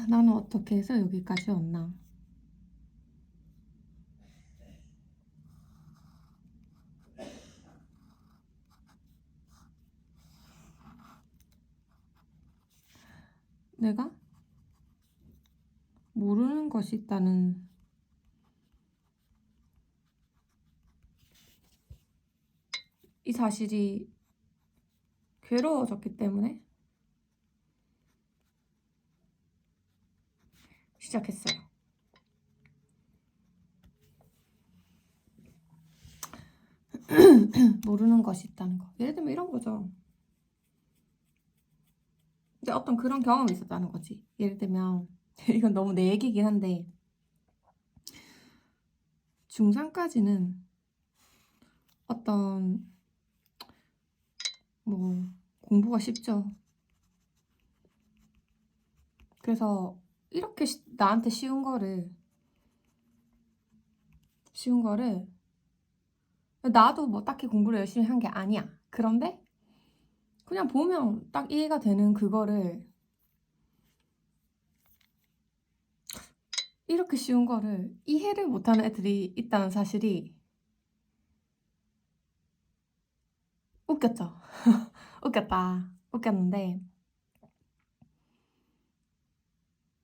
나는 어떻게 해서 여기까지 왔나? 내가 모르는 것이 있다는 이 사실이 괴로워졌기 때문에 시작했어요. 모르는 것이 있다는 거. 예를 들면 이런 거죠. 이제 어떤 그런 경험이 있었다는 거지. 예를 들면 이건 너무 내 얘기긴 한데 중3까지는 어떤 뭐 공부가 쉽죠. 그래서 이렇게 나한테 쉬운 거를 나도 뭐 딱히 공부를 열심히 한 게 아니야. 그런데 그냥 보면 딱 이해가 되는 그거를 이렇게 쉬운 거를 이해를 못하는 애들이 있다는 사실이 웃겼죠. 웃겼는데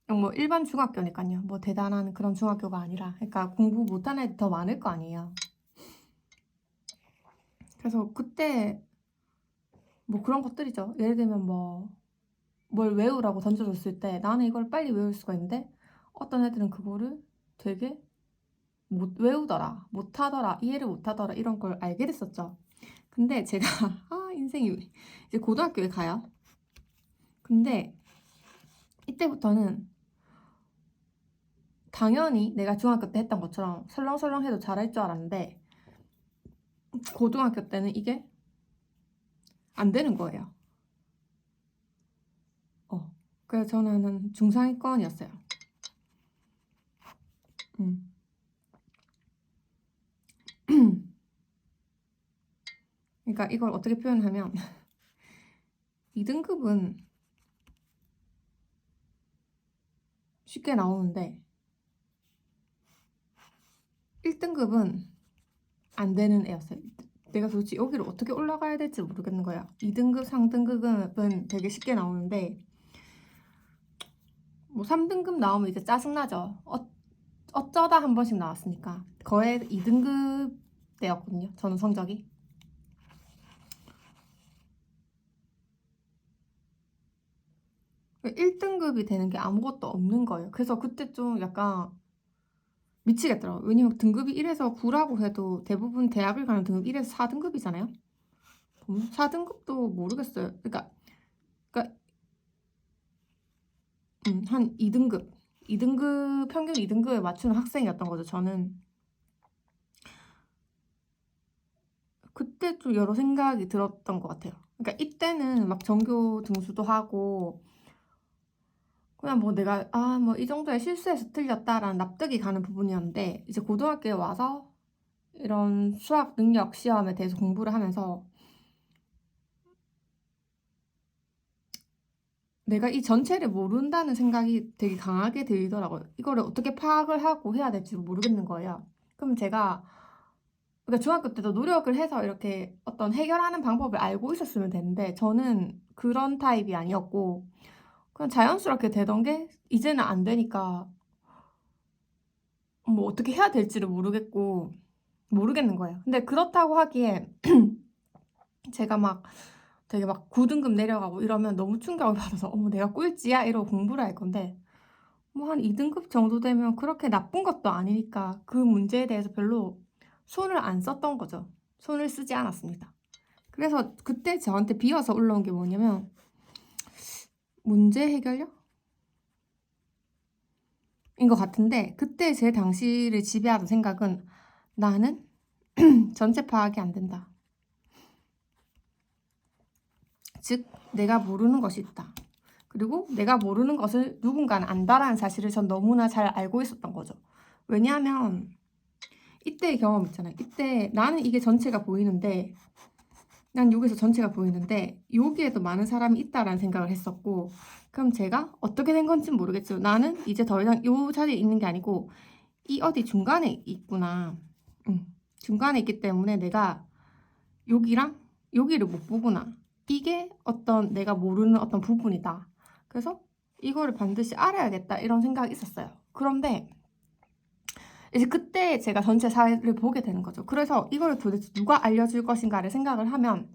뭐 일반 중학교니까요. 뭐 대단한 그런 중학교가 아니라 그러니까 공부 못하는 애들 더 많을 거 아니에요. 그래서 그때 뭐 그런 것들이죠. 예를 들면 뭐 뭘 외우라고 던져줬을 때 나는 이걸 빨리 외울 수가 있는데 어떤 애들은 그거를 되게 못 외우더라, 못하더라, 이해를 못하더라 이런 걸 알게 됐었죠. 근데 제가 인생이 이제 고등학교에 가요. 근데 이때부터는 당연히 내가 중학교 때 했던 것처럼 설렁설렁 해도 잘할 줄 알았는데 고등학교 때는 이게 안 되는 거예요. 그래서 저는 중상위권이었어요. 그러니까 이걸 어떻게 표현하면 2등급은 쉽게 나오는데 1등급은 안 되는 애였어요. 내가 도대체 여기를 어떻게 올라가야 될지 모르겠는 거야. 2등급, 3등급은 되게 쉽게 나오는데 뭐 3등급 나오면 이제 짜증나죠. 어쩌다 한 번씩 나왔으니까. 거의 2등급 때였거든요. 저는 성적이. 1등급이 되는 게 아무것도 없는 거예요. 그래서 그때 좀 약간 미치겠더라고요. 왜냐면 등급이 1에서 9라고 해도 대부분 대학을 가는 등급 1에서 4등급이잖아요. 4등급도 모르겠어요. 그러니까 한 2등급 평균 2등급에 맞추는 학생이었던 거죠. 저는 그때 좀 여러 생각이 들었던 것 같아요. 그러니까 이때는 막 전교 등수도 하고 그냥 뭐 내가 뭐 이 정도에 실수해서 틀렸다라는 납득이 가는 부분이었는데 이제 고등학교에 와서 이런 수학 능력 시험에 대해서 공부를 하면서 내가 이 전체를 모른다는 생각이 되게 강하게 들더라고요. 이거를 어떻게 파악을 하고 해야 될지 모르겠는 거예요. 그럼 제가 그러니까 중학교 때도 노력을 해서 이렇게 어떤 해결하는 방법을 알고 있었으면 되는데 저는 그런 타입이 아니었고 그냥 자연스럽게 되던 게 이제는 안 되니까 뭐 어떻게 해야 될지를 모르겠는 거예요. 근데 그렇다고 하기에 제가 막 되게 막 9등급 내려가고 이러면 너무 충격을 받아서 어머 내가 꼴찌야 이러고 공부를 할 건데 뭐 한 2등급 정도 되면 그렇게 나쁜 것도 아니니까 그 문제에 대해서 별로 손을 안 썼던 거죠. 손을 쓰지 않았습니다. 그래서 그때 저한테 비어서 올라온 게 뭐냐면 문제 해결력? 인 것 같은데 그때 제 당시를 지배하던 생각은 나는 전체 파악이 안 된다. 즉 내가 모르는 것이 있다. 그리고 내가 모르는 것을 누군가는 안다라는 사실을 전 너무나 잘 알고 있었던 거죠. 왜냐하면 이때의 경험 있잖아요. 이때 나는 이게 전체가 보이는데 난 여기서 전체가 보이는데 여기에도 많은 사람이 있다라는 생각을 했었고, 그럼 제가 어떻게 된 건지는 모르겠지만 나는 이제 더 이상 이 자리에 있는 게 아니고 이 어디 중간에 있구나. 중간에 있기 때문에 내가 여기랑 여기를 못 보구나. 이게 어떤 내가 모르는 어떤 부분이다. 그래서 이거를 반드시 알아야겠다 이런 생각이 있었어요. 그런데 이제 그때 제가 전체 사회를 보게 되는 거죠. 그래서 이걸 도대체 누가 알려줄 것인가를 생각을 하면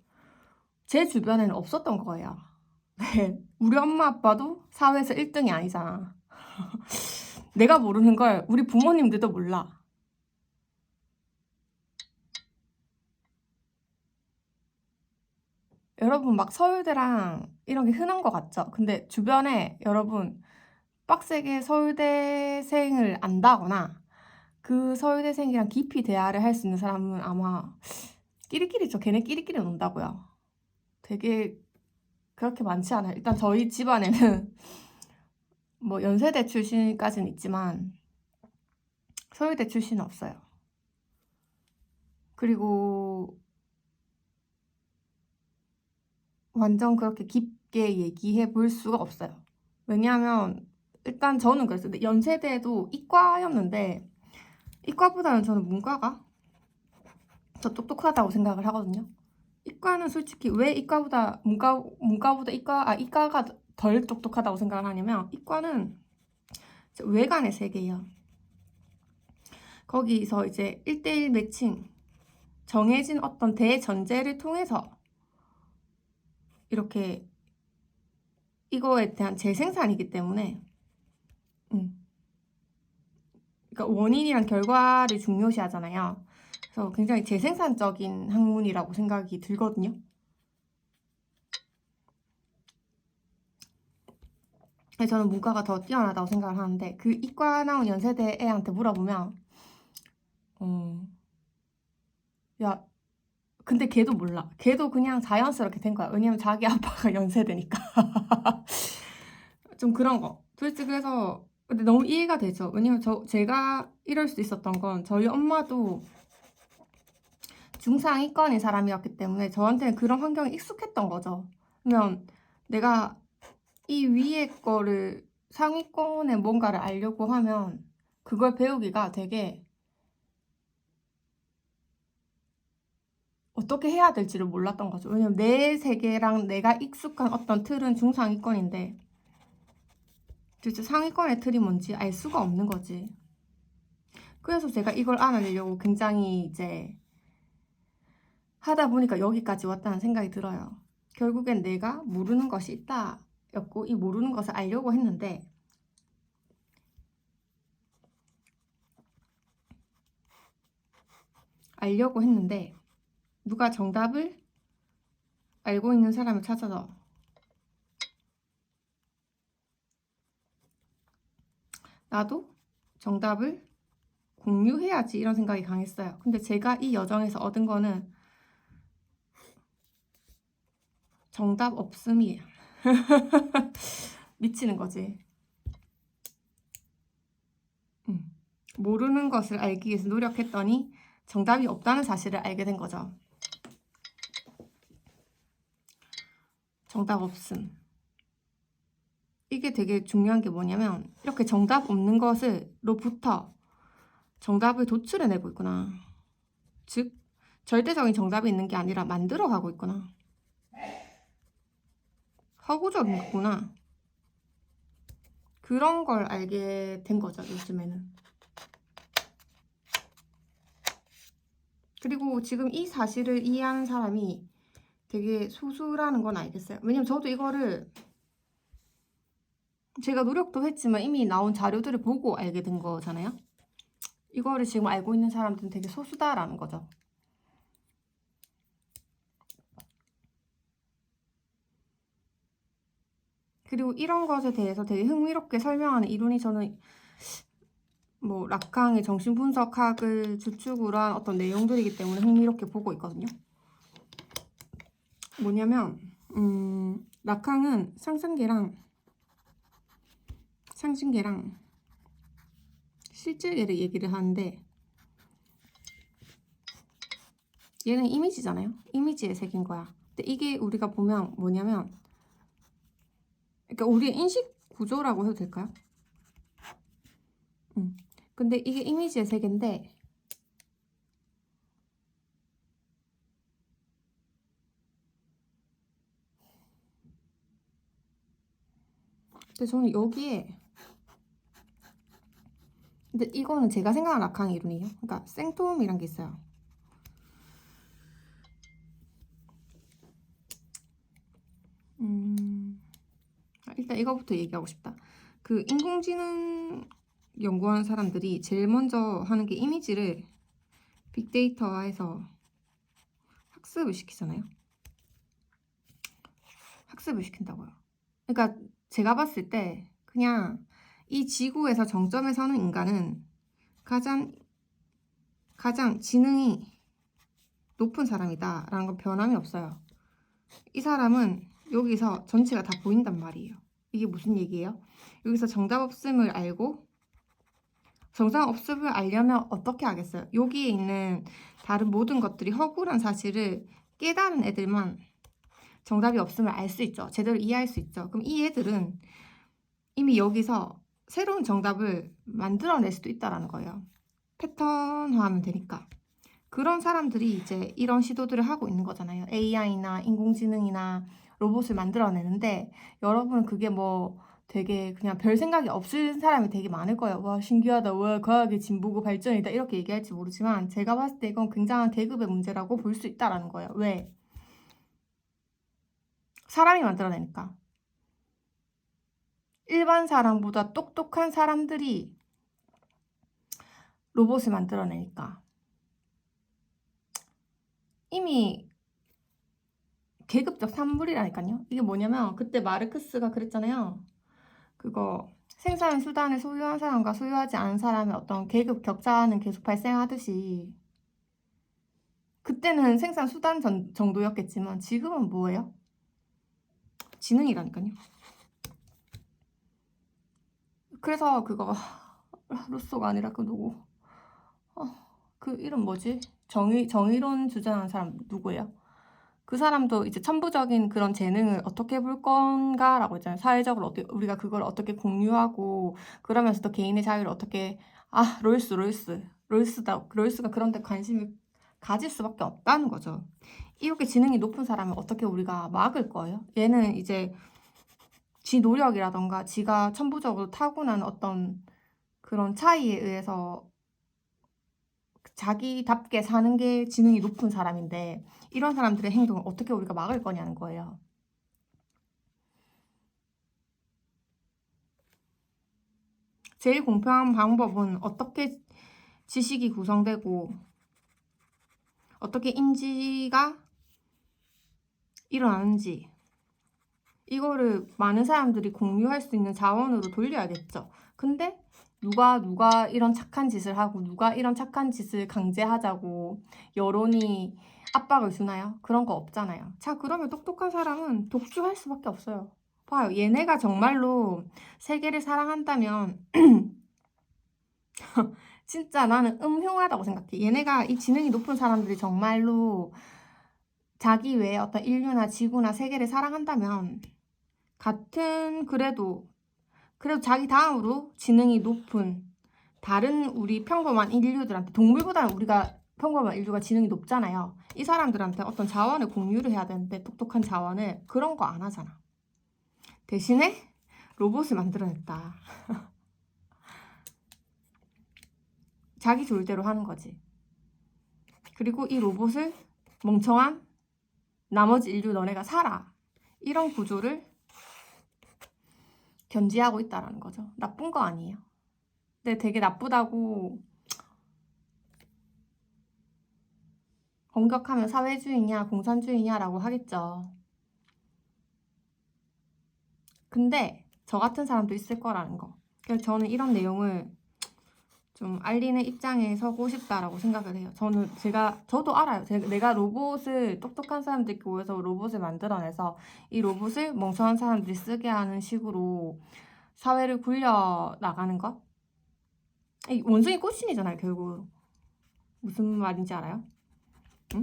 제 주변에는 없었던 거예요. 네, 우리 엄마 아빠도 사회에서 1등이 아니잖아. 내가 모르는 걸 우리 부모님들도 몰라. 여러분 막 서울대랑 이런 게 흔한 것 같죠? 근데 주변에 여러분 빡세게 서울대생을 안다거나 그 서울대생이랑 깊이 대화를 할 수 있는 사람은 아마 끼리끼리죠. 걔네 끼리끼리 논다고요. 되게 그렇게 많지 않아요. 일단 저희 집안에는 뭐 연세대 출신까지는 있지만 서울대 출신은 없어요. 그리고 완전 그렇게 깊게 얘기해 볼 수가 없어요. 왜냐하면 일단 저는 그랬어요. 근데 연세대도 이과였는데 이과보다는 저는 문과가 더 똑똑하다고 생각을 하거든요. 이과는 솔직히 왜 이과보다 문과보다 이과가 덜 똑똑하다고 생각을 하냐면 이과는 외관의 세계예요. 거기서 이제 1대1 매칭 정해진 어떤 대전제를 통해서 이렇게 이거에 대한 재생산이기 때문에 그러니까 원인이랑 결과를 중요시 하잖아요. 그래서 굉장히 재생산적인 학문이라고 생각이 들거든요. 그래서 저는 문과가 더 뛰어나다고 생각을 하는데 그 이과 나온 연세대 애한테 물어보면 야 근데 걔도 몰라. 걔도 그냥 자연스럽게 된 거야. 왜냐면 자기 아빠가 연세대니까. 좀 그런 거. 도대체 그래서 근데 너무 이해가 되죠. 왜냐면 제가 이럴 수 있었던 건 저희 엄마도 중상위권인 사람이었기 때문에 저한테는 그런 환경이 익숙했던 거죠. 그러면 내가 이 위에 거를 상위권의 뭔가를 알려고 하면 그걸 배우기가 되게 어떻게 해야 될지를 몰랐던 거죠. 왜냐면 내 세계랑 내가 익숙한 어떤 틀은 중상위권인데 도대체 상위권의 틀이 뭔지 알 수가 없는 거지. 그래서 제가 이걸 알아내려고 굉장히 이제 하다 보니까 여기까지 왔다는 생각이 들어요. 결국엔 내가 모르는 것이 있다 였고 이 모르는 것을 알려고 했는데 누가 정답을 알고 있는 사람을 찾아서 나도 정답을 공유해야지 이런 생각이 강했어요. 근데 제가 이 여정에서 얻은 거는 정답 없음이에요. 미치는 거지. 모르는 것을 알기 위해서 노력했더니 정답이 없다는 사실을 알게 된 거죠. 정답 없음. 이게 되게 중요한 게 뭐냐면 이렇게 정답 없는 것으로부터 정답을 도출해내고 있구나. 즉 절대적인 정답이 있는 게 아니라 만들어가고 있구나. 허구적인 거구나. 그런 걸 알게 된 거죠, 요즘에는. 그리고 지금 이 사실을 이해하는 사람이 되게 소수라는 건 알겠어요. 왜냐면 저도 이거를 제가 노력도 했지만 이미 나온 자료들을 보고 알게 된 거잖아요. 이거를 지금 알고 있는 사람들은 되게 소수다라는 거죠. 그리고 이런 것에 대해서 되게 흥미롭게 설명하는 이론이 저는 뭐 라캉의 정신분석학을 주축으로 한 어떤 내용들이기 때문에 흥미롭게 보고 있거든요. 뭐냐면 라캉은 상승계랑 실질계를 얘기를 하는데 얘는 이미지잖아요. 이미지에 새긴 거야. 근데 이게 우리가 보면 뭐냐면, 그러니까 우리의 인식 구조라고 해도 될까요? 근데 이게 이미지의 세계인데, 근데 저는 여기에, 근데 이거는 제가 생각하는 아칸의 이론이에요. 그러니까 생톰이란 게 있어요. 일단 이거부터 얘기하고 싶다. 그 인공지능 연구하는 사람들이 제일 먼저 하는 게 이미지를 빅데이터화해서 학습을 시키잖아요. 학습을 시킨다고요. 그러니까 제가 봤을 때 그냥 이 지구에서 정점에 서는 인간은 가장 지능이 높은 사람이다라는 건 변함이 없어요. 이 사람은 여기서 전체가 다 보인단 말이에요. 이게 무슨 얘기예요? 여기서 정답 없음을 알고, 정답 없음을 알려면 어떻게 하겠어요? 여기에 있는 다른 모든 것들이 허구란 사실을 깨달은 애들만 정답이 없음을 알 수 있죠. 제대로 이해할 수 있죠. 그럼 이 애들은 이미 여기서 새로운 정답을 만들어낼 수도 있다는 거예요. 패턴화하면 되니까. 그런 사람들이 이제 이런 시도들을 하고 있는 거잖아요. AI나 인공지능이나 로봇을 만들어내는데, 여러분은 그게 뭐 되게 그냥 별 생각이 없을 사람이 되게 많을 거예요. 와, 신기하다. 와, 과학의 진보고 발전이다. 이렇게 얘기할지 모르지만 제가 봤을 때 이건 굉장한 계급의 문제라고 볼 수 있다라는 거예요. 왜? 사람이 만들어내니까. 일반 사람보다 똑똑한 사람들이 로봇을 만들어내니까. 이미 계급적 산물이라니까요. 이게 뭐냐면 그때 마르크스가 그랬잖아요. 그거 생산 수단을 소유한 사람과 소유하지 않은 사람의 어떤 계급 격차는 계속 발생하듯이, 그때는 생산 수단 정도였겠지만 지금은 뭐예요? 지능이라니까요. 그래서 그거 루소가 아니라 그 누구, 그 이름 뭐지? 정의론 주장하는 사람 누구예요? 그 사람도 이제 천부적인 그런 재능을 어떻게 볼 건가라고 했잖아요. 사회적으로 어떻게, 우리가 그걸 어떻게 공유하고, 그러면서도 개인의 자유를 어떻게, 롤스가 그런 데 관심을 가질 수밖에 없다는 거죠. 이렇게 지능이 높은 사람을 어떻게 우리가 막을 거예요? 얘는 이제 지 노력이라던가 지가 천부적으로 타고난 어떤 그런 차이에 의해서 자기답게 사는 게 지능이 높은 사람인데, 이런 사람들의 행동을 어떻게 우리가 막을 거냐는 거예요. 제일 공평한 방법은 어떻게 지식이 구성되고 어떻게 인지가 일어나는지, 이거를 많은 사람들이 공유할 수 있는 자원으로 돌려야겠죠. 근데 누가 이런 착한 짓을 하고 누가 이런 착한 짓을 강제하자고 여론이 압박을 주나요? 그런 거 없잖아요. 자, 그러면 똑똑한 사람은 독주할 수밖에 없어요. 봐요. 얘네가 정말로 세계를 사랑한다면 진짜 나는 음흉하다고 생각해. 얘네가, 이 지능이 높은 사람들이 정말로 자기 외에 어떤 인류나 지구나 세계를 사랑한다면, 같은, 그래도 자기 다음으로 지능이 높은 다른 우리 평범한 인류들한테, 동물보다는 우리가 평범한 인류가 지능이 높잖아요. 이 사람들한테 어떤 자원을 공유를 해야 되는데, 똑똑한 자원을, 그런 거 안 하잖아. 대신에 로봇을 만들어냈다. 자기 좋을대로 하는 거지. 그리고 이 로봇을 멍청한 나머지 인류 너네가 살아, 이런 구조를 견지하고 있다라는 거죠. 나쁜 거 아니에요. 근데 되게 나쁘다고 공격하면 사회주의냐 공산주의냐라고 하겠죠. 근데 저 같은 사람도 있을 거라는 거. 그래서 저는 이런 내용을 좀 알리는 입장에 서고 싶다라고 생각을 해요. 저도 알아요. 내가 로봇을, 똑똑한 사람들이 모여서 로봇을 만들어내서 이 로봇을 멍청한 사람들이 쓰게 하는 식으로 사회를 굴려 나가는 것. 이 원숭이 꼬신이잖아요, 결국. 무슨 말인지 알아요? 응?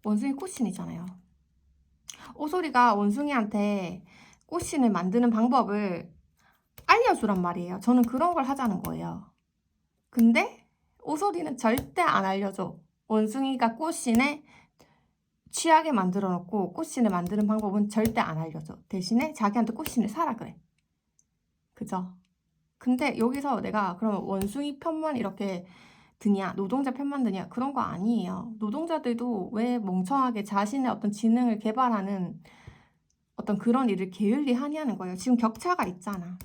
원숭이 꽃신이잖아요. 오소리가 원숭이한테 꽃신을 만드는 방법을 알려주란 말이에요. 저는 그런 걸 하자는 거예요. 근데 오소리는 절대 안 알려줘. 원숭이가 꽃신에 취하게 만들어 놓고 꽃신을 만드는 방법은 절대 안 알려줘. 대신에 자기한테 꽃신을 사라 그래. 그죠? 근데 여기서 내가 그러면 원숭이 편만 이렇게 드냐, 노동자 편만 드냐, 그런 거 아니에요. 노동자들도 왜 멍청하게 자신의 어떤 지능을 개발하는 어떤 그런 일을 게을리 하냐는 거예요. 지금 격차가 있잖아.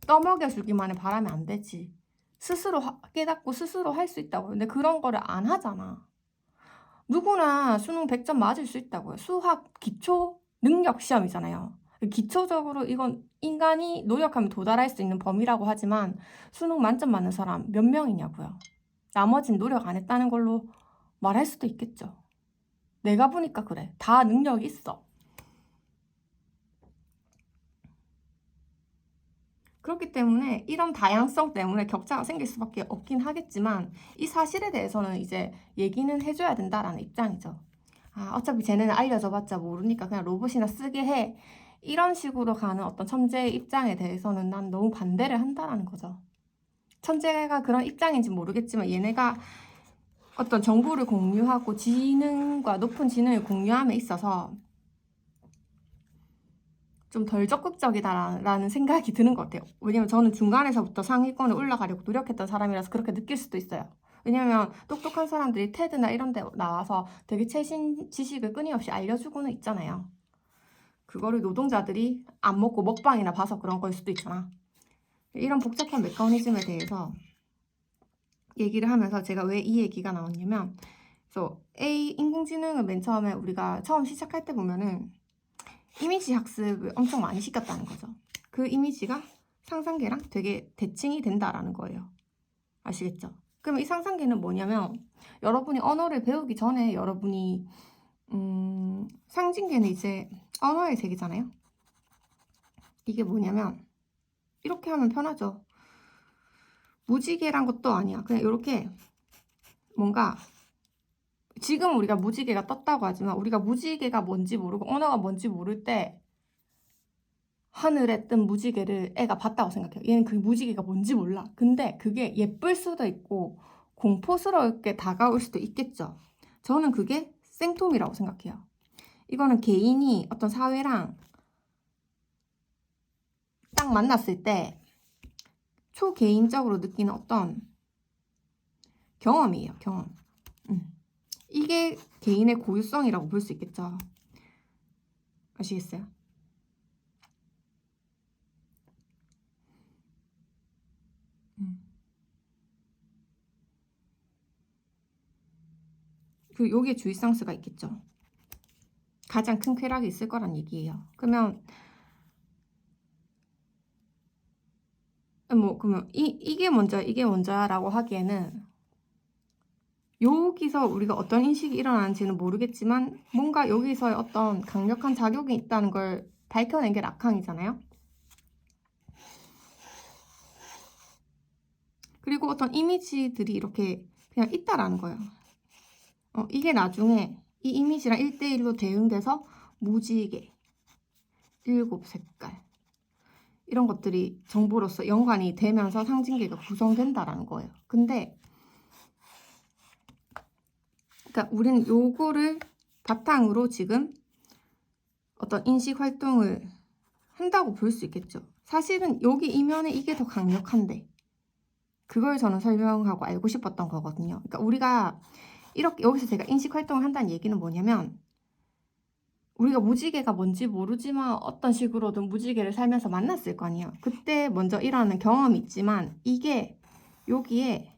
떠먹여주기만을 바라면 안 되지. 스스로 깨닫고 스스로 할 수 있다고. 근데 그런 거를 안 하잖아. 누구나 수능 100점 맞을 수 있다고요. 수학 기초 능력 시험이잖아요. 기초적으로 이건 인간이 노력하면 도달할 수 있는 범위라고 하지만 수능 만점 맞는 사람 몇 명이냐고요. 나머진 노력 안 했다는 걸로 말할 수도 있겠죠. 내가 보니까 그래. 다 능력이 있어. 그렇기 때문에 이런 다양성 때문에 격차가 생길 수밖에 없긴 하겠지만 이 사실에 대해서는 이제 얘기는 해줘야 된다라는 입장이죠. 아, 어차피 쟤네는 알려줘봤자 모르니까 그냥 로봇이나 쓰게 해. 이런 식으로 가는 어떤 천재의 입장에 대해서는 난 너무 반대를 한다라는 거죠. 천재가 그런 입장인지 모르겠지만 얘네가 어떤 정보를 공유하고 지능과 높은 지능을 공유함에 있어서 좀 덜 적극적이다라는 생각이 드는 것 같아요. 왜냐면 저는 중간에서부터 상위권에 올라가려고 노력했던 사람이라서 그렇게 느낄 수도 있어요. 왜냐면 똑똑한 사람들이 테드나 이런 데 나와서 되게 최신 지식을 끊임없이 알려주고는 있잖아요. 그거를 노동자들이 안 먹고 먹방이나 봐서 그런 걸 수도 있잖아. 이런 복잡한 메커니즘에 대해서 얘기를 하면서 제가 왜 이 얘기가 나왔냐면 그래서 인공지능을 맨 처음에 우리가 처음 시작할 때 보면은 이미지 학습을 엄청 많이 시켰다는 거죠. 그 이미지가 상상계랑 되게 대칭이 된다라는 거예요. 아시겠죠? 그럼 이 상상계는 뭐냐면 여러분이 언어를 배우기 전에 여러분이 상징계는 이제 언어의 세계잖아요. 이게 뭐냐면 이렇게 하면 편하죠. 무지개란 것도 아니야. 그냥 이렇게 뭔가 지금 우리가 무지개가 떴다고 하지만 우리가 무지개가 뭔지 모르고 언어가 뭔지 모를 때 하늘에 뜬 무지개를 애가 봤다고 생각해요. 얘는 그 무지개가 뭔지 몰라. 근데 그게 예쁠 수도 있고 공포스럽게 다가올 수도 있겠죠. 저는 그게 생통이라고 생각해요. 이거는 개인이 어떤 사회랑 딱 만났을 때 초개인적으로 느끼는 어떤 경험이에요. 경험. 이게 개인의 고유성이라고 볼 수 있겠죠. 아시겠어요? 그 여기에 주의상스가 있겠죠. 가장 큰 쾌락이 있을 거란 얘기예요. 그러면 그러면 이게 먼저야라고 하기에는 여기서 우리가 어떤 인식이 일어나는지는 모르겠지만 뭔가 여기서의 어떤 강력한 작용이 있다는 걸 밝혀낸 게 라캉이잖아요. 그리고 어떤 이미지들이 이렇게 그냥 있다라는 거예요. 이게 나중에 이 이미지랑 1대1로 대응돼서 무지개, 7색깔 이런 것들이 정보로서 연관이 되면서 상징계가 구성된다라는 거예요. 근데 그러니까 우리는 요거를 바탕으로 지금 어떤 인식 활동을 한다고 볼 수 있겠죠. 사실은 여기 이면에 이게 더 강력한데 그걸 저는 설명하고 알고 싶었던 거거든요. 그러니까 우리가 이렇게 여기서 제가 인식 활동을 한다는 얘기는 뭐냐면 우리가 무지개가 뭔지 모르지만 어떤 식으로든 무지개를 살면서 만났을 거 아니에요. 그때 먼저 일어나는 경험이 있지만 이게 여기에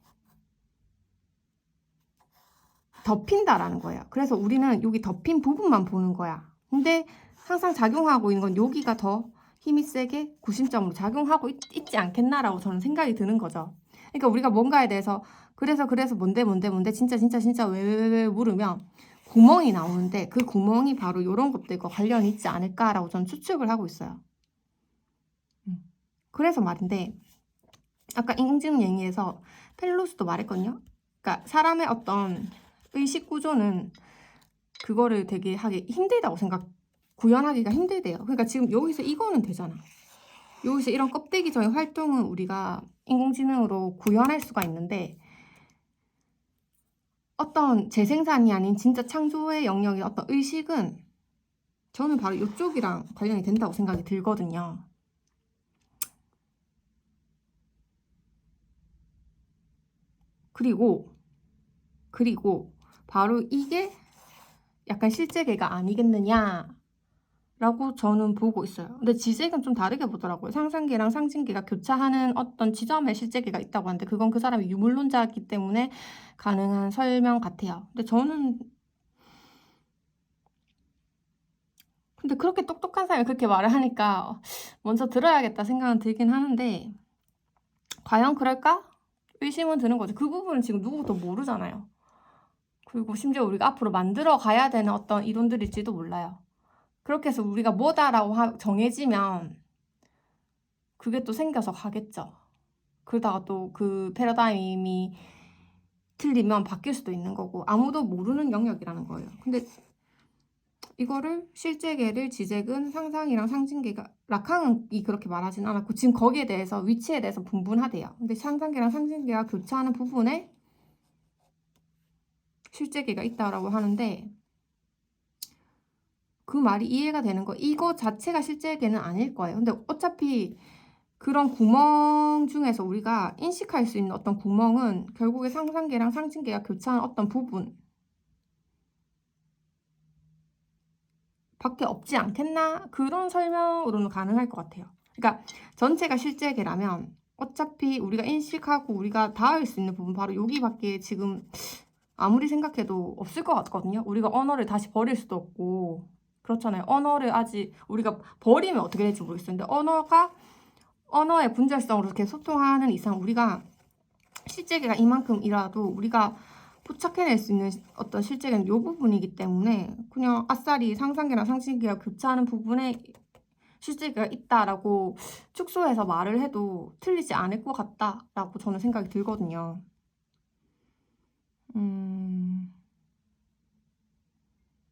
덮인다라는 거예요. 그래서 우리는 여기 덮인 부분만 보는 거야. 근데 항상 작용하고 있는 건 여기가 더 힘이 세게 구심점으로 작용하고 있지 않겠나라고 저는 생각이 드는 거죠. 그러니까 우리가 뭔가에 대해서 그래서 뭔데 진짜 왜 물으면 구멍이 나오는데 그 구멍이 바로 이런 것들과 관련이 있지 않을까라고 저는 추측을 하고 있어요. 그래서 말인데 아까 인공지능 얘기에서 펠로스도 말했거든요. 그러니까 사람의 어떤 의식 구조는 그거를 되게 하기 힘들다고 구현하기가 힘들대요. 그러니까 지금 여기서 이거는 되잖아. 여기서 이런 껍데기적인 활동은 우리가 인공지능으로 구현할 수가 있는데, 어떤 재생산이 아닌 진짜 창조의 영역의 어떤 의식은 저는 바로 이쪽이랑 관련이 된다고 생각이 들거든요. 그리고 바로 이게 약간 실제계가 아니겠느냐라고 저는 보고 있어요. 근데 지식은 좀 다르게 보더라고요. 상상계랑 상징계가 교차하는 어떤 지점에 실제계가 있다고 하는데, 그건 그 사람이 유물론자이기 때문에 가능한 설명 같아요. 근데 그렇게 똑똑한 사람이 그렇게 말을 하니까 먼저 들어야겠다 생각은 들긴 하는데, 과연 그럴까? 의심은 드는 거죠. 그 부분은 지금 누구도 모르잖아요. 그리고 심지어 우리가 앞으로 만들어 가야 되는 어떤 이론들일지도 몰라요. 그렇게 해서 우리가 뭐다라고 정해지면 그게 또 생겨서 가겠죠. 그러다가 또 그 패러다임이 틀리면 바뀔 수도 있는 거고, 아무도 모르는 영역이라는 거예요. 근데 이거를 실제계를 지적은 상상이랑 상징계가, 라캉이 그렇게 말하진 않았고 지금 거기에 대해서 위치에 대해서 분분하대요. 근데 상상계랑 상징계가 교차하는 부분에 실제계가 있다라고 하는데, 그 말이 이해가 되는 거, 이거 자체가 실제계는 아닐 거예요. 근데 어차피 그런 구멍 중에서 우리가 인식할 수 있는 어떤 구멍은 결국에 상상계랑 상징계가 교차하는 어떤 부분 밖에 없지 않겠나? 그런 설명으로는 가능할 것 같아요. 그러니까 전체가 실제계라면 어차피 우리가 인식하고 우리가 닿을 수 있는 부분 바로 여기밖에 지금 아무리 생각해도 없을 것 같거든요. 우리가 언어를 다시 버릴 수도 없고 그렇잖아요. 언어를 아직 우리가 버리면 어떻게 될지 모르겠어요. 근데 언어의 분절성으로 이렇게 소통하는 이상 우리가 실제계가 이만큼이라도 우리가 포착해낼 수 있는 어떤 실제계는 이 부분이기 때문에 그냥 아싸리 상상계랑 상징계가 교차하는 부분에 실제계가 있다라고 축소해서 말을 해도 틀리지 않을 것 같다라고 저는 생각이 들거든요.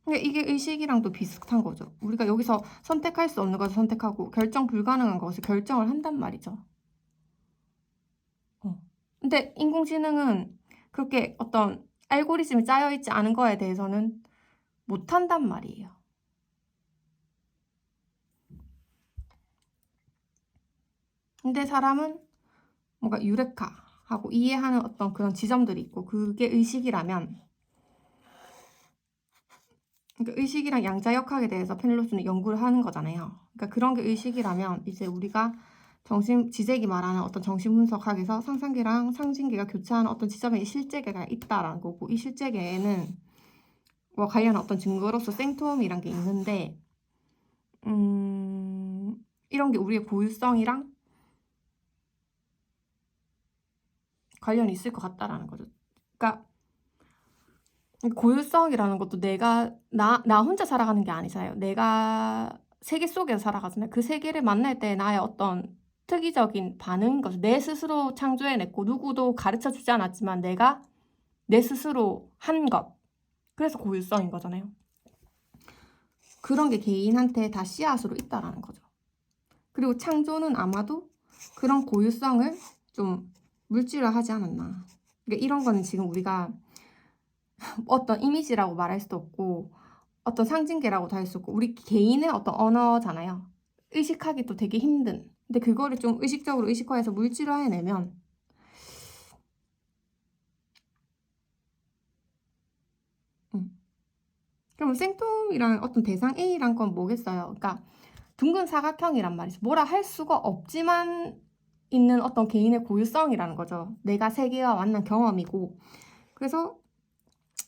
근데 이게 의식이랑도 비슷한 거죠. 우리가 여기서 선택할 수 없는 것을 선택하고 결정 불가능한 것을 결정을 한단 말이죠. 근데 인공지능은 그렇게 어떤 알고리즘이 짜여있지 않은 거에 대해서는 못한단 말이에요. 근데 사람은 뭔가 유레카하고 이해하는 어떤 그런 지점들이 있고, 그게 의식이라면, 그러니까 의식이랑 양자역학에 대해서 페넬로스는 연구를 하는 거잖아요. 그러니까 그런 게 의식이라면 이제 우리가 지적이 말하는 어떤 정신분석학에서 상상계랑 상징계가 교차하는 어떤 지점에 실제계가 있다라는 거고, 이 실제계에는 뭐 관련한 어떤 증거로서 생통이란 게 있는데, 이런 게 우리의 고유성이랑 관련이 있을 것 같다라는 거죠. 그러니까 고유성이라는 것도 나 혼자 살아가는 게 아니잖아요. 내가 세계 속에서 살아가잖아요. 그 세계를 만날 때 나의 어떤 특이적인 반응인 거죠. 내 스스로 창조해냈고 누구도 가르쳐주지 않았지만 내가 내 스스로 한 것. 그래서 고유성인 거잖아요. 그런 게 개인한테 다 씨앗으로 있다라는 거죠. 그리고 창조는 아마도 그런 고유성을 좀 물질화하지 않았나. 그러니까 이런 거는 지금 우리가 어떤 이미지라고 말할 수도 없고 어떤 상징계라고도 할 수 없고 우리 개인의 어떤 언어잖아요. 의식하기도 되게 힘든. 근데 그거를 좀 의식적으로 의식화해서 물질화해내면 그럼 생통이랑 어떤 대상 A란 건 뭐겠어요? 그러니까 둥근 사각형이란 말이죠. 뭐라 할 수가 없지만 있는 어떤 개인의 고유성이라는 거죠. 내가 세계와 만난 경험이고. 그래서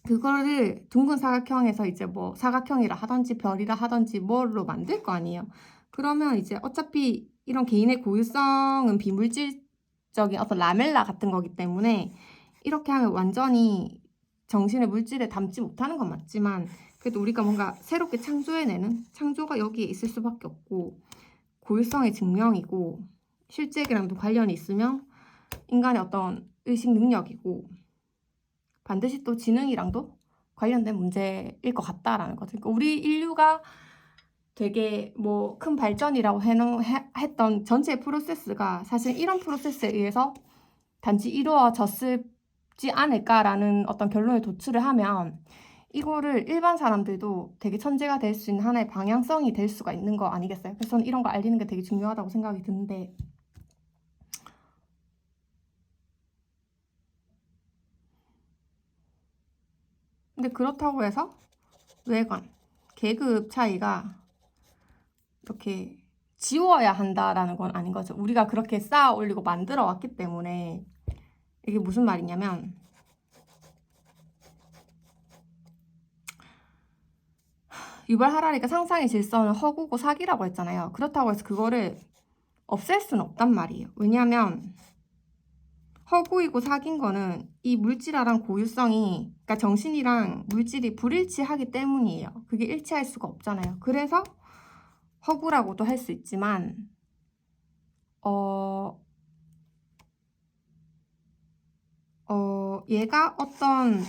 그거를 둥근 사각형에서 이제 뭐 사각형이라 하든지 별이라 하든지 뭘로 만들 거 아니에요. 그러면 이제 어차피 이런 개인의 고유성은 비물질적인 어떤 라멜라 같은 거기 때문에 이렇게 하면 완전히 정신의 물질에 담지 못하는 건 맞지만 그래도 우리가 뭔가 새롭게 창조해내는 창조가 여기에 있을 수밖에 없고 고유성의 증명이고 실제계랑도 관련이 있으면 인간의 어떤 의식 능력이고 반드시 또 지능이랑도 관련된 문제일 것 같다라는 거죠. 그러니까 우리 인류가 되게 뭐 큰 발전이라고 했던 전체 프로세스가 사실 이런 프로세스에 의해서 단지 이루어졌지 않을까라는 어떤 결론에 도출을 하면 이거를 일반 사람들도 되게 천재가 될 수 있는 하나의 방향성이 될 수가 있는 거 아니겠어요? 그래서 저는 이런 거 알리는 게 되게 중요하다고 생각이 드는데, 근데 그렇다고 해서 외관, 계급 차이가 이렇게 지워야 한다라는 건 아닌 거죠. 우리가 그렇게 쌓아 올리고 만들어 왔기 때문에. 이게 무슨 말이냐면, 유발 하라리가 상상의 질서는 허구고 사기라고 했잖아요. 그렇다고 해서 그거를 없앨 수는 없단 말이에요. 왜냐하면 허구이고 사기인 거는 이 물질이랑 고유성이, 그러니까 정신이랑 물질이 불일치하기 때문이에요. 그게 일치할 수가 없잖아요. 그래서 허구라고도 할 수 있지만 얘가 어떤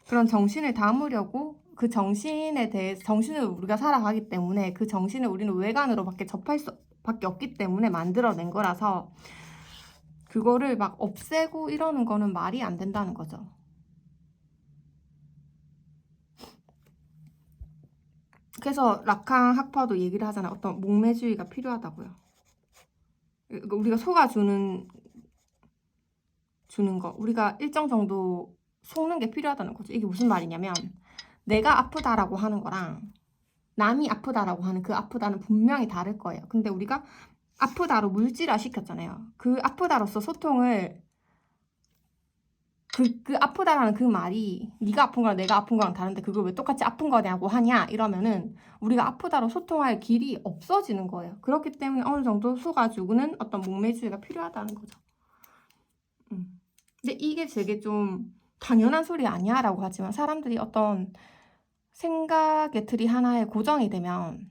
그런 정신을 담으려고 그 정신에 대해서, 정신을 우리가 살아가기 때문에 그 정신을 우리는 외관으로밖에 접할 수밖에 없기 때문에 만들어낸 거라서 그거를 막 없애고 이러는 거는 말이 안 된다는 거죠. 그래서 라칸 학파도 얘기를 하잖아요. 어떤 목매주의가 필요하다고요. 우리가 속아주는 거, 우리가 일정 정도 속는 게 필요하다는 거죠. 이게 무슨 말이냐면 내가 아프다라고 하는 거랑 남이 아프다라고 하는 그 아프다는 분명히 다를 거예요. 근데 우리가 아프다로 물질화 시켰잖아요. 그 아프다로서 소통을, 그 아프다라는 그 말이 네가 아픈 거랑 내가 아픈 거랑 다른데 그걸 왜 똑같이 아픈 거냐고 하냐 이러면은 우리가 아프다로 소통할 길이 없어지는 거예요. 그렇기 때문에 어느 정도 속아주고는 어떤 목매주의가 필요하다는 거죠. 근데 이게 되게 좀 당연한 소리 아니야 라고 하지만 사람들이 어떤 생각의 틀이 하나에 고정이 되면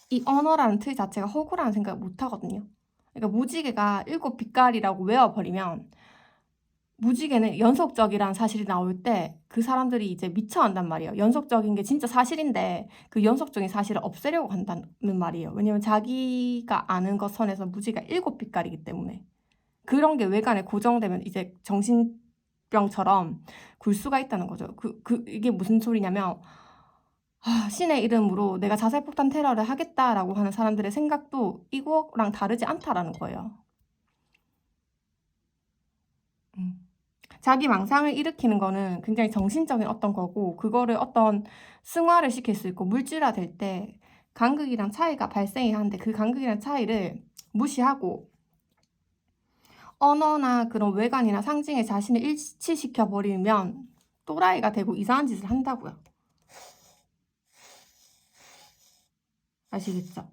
이 언어라는 틀 자체가 허구라는 생각을 못 하거든요. 그러니까 무지개가 7빛깔이라고 외워버리면 무지개는 연속적이라는 사실이 나올 때 그 사람들이 이제 미쳐한단 말이에요. 연속적인 게 진짜 사실인데 그 연속적인 사실을 없애려고 한다는 말이에요. 왜냐면 자기가 아는 것 선에서 무지개가 7빛깔이기 때문에. 그런 게 외관에 고정되면 이제 정신병처럼 굴 수가 있다는 거죠. 이게 무슨 소리냐면 신의 이름으로 내가 자살폭탄 테러를 하겠다라고 하는 사람들의 생각도 이거랑 다르지 않다라는 거예요. 자기 망상을 일으키는 거는 굉장히 정신적인 어떤 거고 그거를 어떤 승화를 시킬 수 있고 물질화될 때 간극이랑 차이가 발생이 하는데 그 간극이랑 차이를 무시하고 언어나 그런 외관이나 상징에 자신을 일치시켜 버리면 또라이가 되고 이상한 짓을 한다고요. 아시겠죠?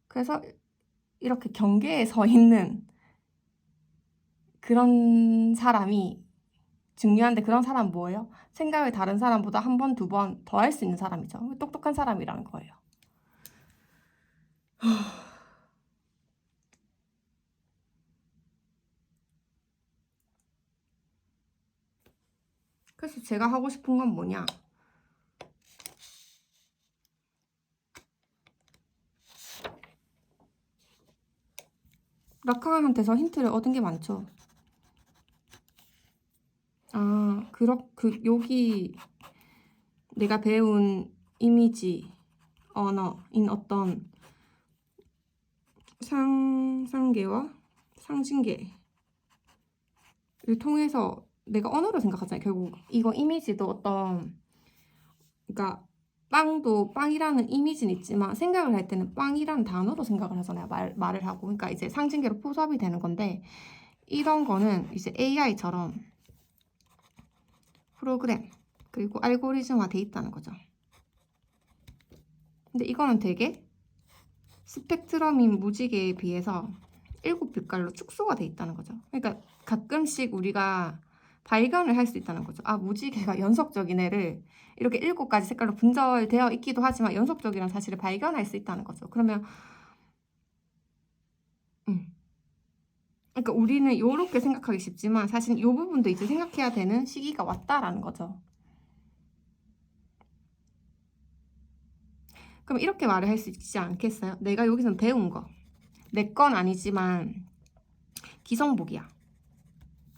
그래서 이렇게 경계에 서 있는 그런 사람이 중요한데, 그런 사람은 뭐예요? 생각을 다른 사람보다 한 번, 두 번 더 할 수 있는 사람이죠. 똑똑한 사람이라는 거예요. 그래서 제가 하고 싶은 건 뭐냐? 라칸한테서 힌트를 얻은 게 많죠. 여기 내가 배운 이미지, 언어인 어떤 상상계와 상징계를 통해서 내가 언어로 생각하잖아요. 결국 이거 이미지도 어떤, 그러니까 빵도 빵이라는 이미지는 있지만 생각을 할 때는 빵이라는 단어로 생각을 하잖아요. 말을 하고. 그러니까 이제 상징계로 포섭이 되는 건데 이런 거는 이제 AI처럼 프로그램 그리고 알고리즘화 돼 있다는 거죠. 근데 이거는 되게 스펙트럼인 무지개에 비해서 7빛깔로 축소가 돼 있다는 거죠. 그러니까 가끔씩 우리가 발견을 할 수 있다는 거죠. 무지개가 연속적인 애를 이렇게 7가지 색깔로 분절되어 있기도 하지만 연속적이라는 사실을 발견할 수 있다는 거죠. 그러면 그러니까 우리는 이렇게 생각하기 쉽지만 사실 이 부분도 이제 생각해야 되는 시기가 왔다라는 거죠. 그럼 이렇게 말을 할 수 있지 않겠어요? 내가 여기서 배운 거, 내 건 아니지만 기성복이야.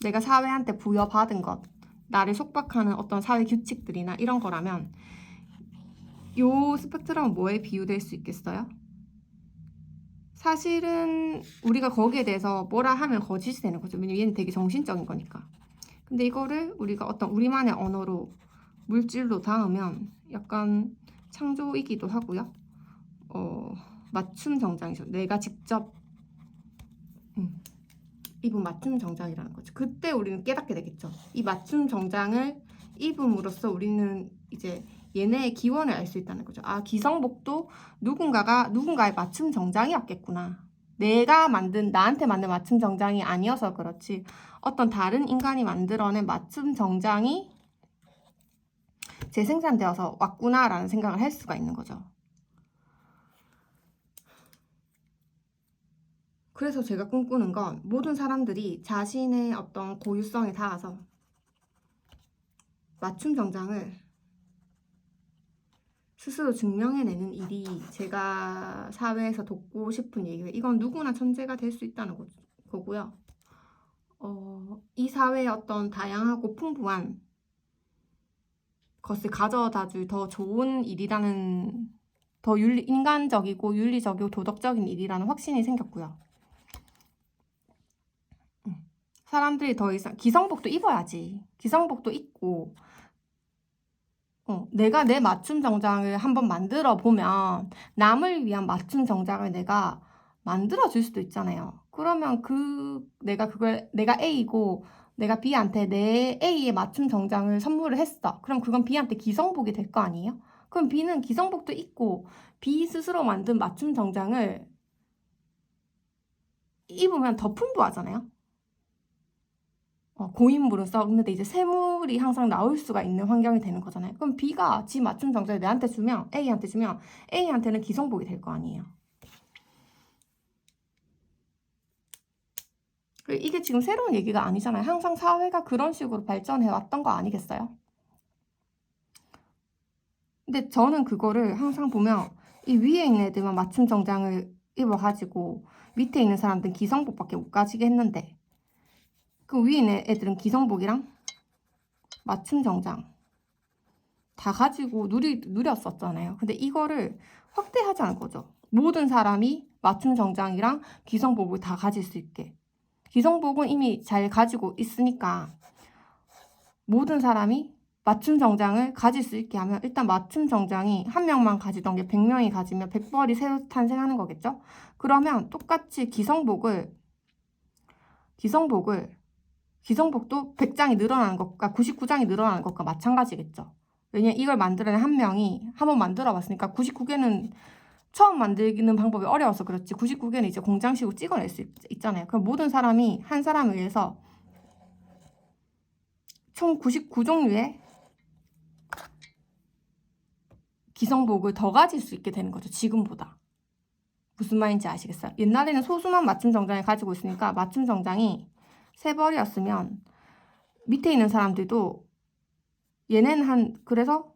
내가 사회한테 부여받은 것, 나를 속박하는 어떤 사회 규칙들이나 이런 거라면 요 스펙트럼은 뭐에 비유될 수 있겠어요? 사실은 우리가 거기에 대해서 뭐라 하면 거짓이 되는 거죠. 왜냐면 얘는 되게 정신적인 거니까. 근데 이거를 우리가 어떤 우리만의 언어로 물질로 닿으면 약간 창조이기도 하고요. 맞춤 정장이죠. 내가 직접 입은 맞춤 정장이라는 거죠. 그때 우리는 깨닫게 되겠죠. 이 맞춤 정장을 입음으로써 우리는 이제 얘네의 기원을 알 수 있다는 거죠. 아, 기성복도 누군가의 맞춤 정장이었겠구나. 내가 만든, 나한테 만든 맞춤 정장이 아니어서 그렇지. 어떤 다른 인간이 만들어낸 맞춤 정장이 재생산되어서 왔구나라는 생각을 할 수가 있는 거죠. 그래서 제가 꿈꾸는 건 모든 사람들이 자신의 어떤 고유성에 닿아서 맞춤 정장을 스스로 증명해내는 일이 제가 사회에서 돕고 싶은 얘기예요. 이건 누구나 천재가 될 수 있다는 거고요. 이 사회의 어떤 다양하고 풍부한 것을 가져다 줄 더 좋은 일이라는, 더 인간적이고 윤리적이고 도덕적인 일이라는 확신이 생겼고요. 사람들이 더 이상 기성복도 입어야지. 기성복도 입고 내가 내 맞춤 정장을 한번 만들어 보면 남을 위한 맞춤 정장을 내가 만들어 줄 수도 있잖아요. 그러면 내가 A이고 내가 B한테 내 A의 맞춤 정장을 선물을 했어. 그럼 그건 B한테 기성복이 될 거 아니에요? 그럼 B는 기성복도 입고 B 스스로 만든 맞춤 정장을 입으면 더 풍부하잖아요. 고인물은 썩는데 이제 샘물이 항상 나올 수가 있는 환경이 되는 거잖아요. 그럼 B가 지 맞춤 정장을 내한테 주면, A한테 주면 A한테는 기성복이 될 거 아니에요. 이게 지금 새로운 얘기가 아니잖아요. 항상 사회가 그런 식으로 발전해 왔던 거 아니겠어요? 근데 저는 그거를 항상 보면 이 위에 있는 애들만 맞춤 정장을 입어가지고 밑에 있는 사람들은 기성복밖에 못 가지게 했는데 그 위에 있는 애들은 기성복이랑 맞춤 정장 다 가지고 누렸었잖아요. 근데 이거를 확대하자는 거죠. 모든 사람이 맞춤 정장이랑 기성복을 다 가질 수 있게. 기성복은 이미 잘 가지고 있으니까 모든 사람이 맞춤 정장을 가질 수 있게 하면 일단 맞춤 정장이 한 명만 가지던 게 100명이 가지면 100벌이 새로 탄생하는 거겠죠? 그러면 똑같이 기성복도 100장이 늘어나는 것과 99장이 늘어나는 것과 마찬가지겠죠. 왜냐면 이걸 만들어낸 한 명이 한번 만들어 봤으니까 99개는 처음 만들기는 방법이 어려워서 그렇지 99개는 이제 공장식으로 찍어낼 수 있잖아요. 그럼 모든 사람이 한 사람을 위해서 총 99종류의 기성복을 더 가질 수 있게 되는 거죠. 지금보다. 무슨 말인지 아시겠어요? 옛날에는 소수만 맞춤 정장을 가지고 있으니까 맞춤 정장이 3벌이었으면 밑에 있는 사람들도 얘네는 그래서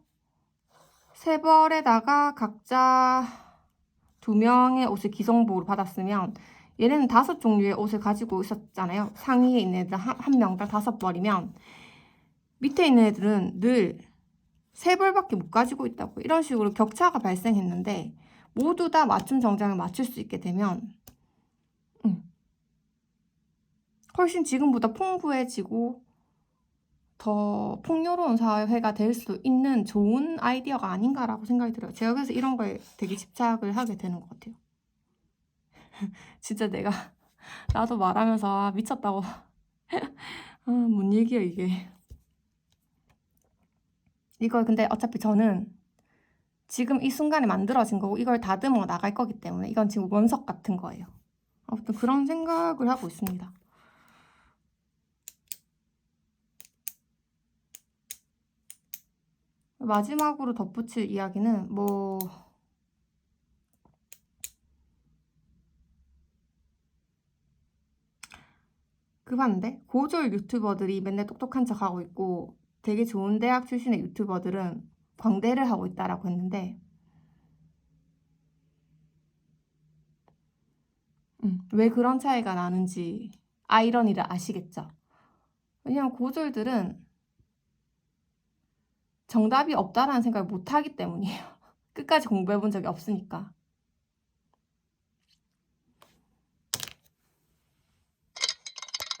3벌에다가 각자 2명의 옷을 기성복으로 받았으면 얘네는 5종류의 옷을 가지고 있었잖아요. 상위에 있는 애들 한 명당 5벌이면 밑에 있는 애들은 늘 3벌밖에 못 가지고 있다고 이런 식으로 격차가 발생했는데 모두 다 맞춤 정장을 맞출 수 있게 되면 훨씬 지금보다 풍부해지고 더 풍요로운 사회가 될 수 있는 좋은 아이디어가 아닌가라고 생각이 들어요. 제가 그래서 이런 거에 되게 집착을 하게 되는 것 같아요. 진짜 나도 말하면서 미쳤다고. 뭔 얘기야 이게. 이걸 근데 어차피 저는 지금 이 순간에 만들어진 거고 이걸 다듬어 나갈 거기 때문에 이건 지금 원석 같은 거예요. 아무튼 그런 생각을 하고 있습니다. 마지막으로 덧붙일 이야기는 그 봤는데 고졸 유튜버들이 맨날 똑똑한 척하고 있고 되게 좋은 대학 출신의 유튜버들은 광대를 하고 있다라고 했는데 왜 그런 차이가 나는지 아이러니를 아시겠죠? 왜냐면 고졸들은 정답이 없다라는 생각을 못 하기 때문이에요. 끝까지 공부해 본 적이 없으니까.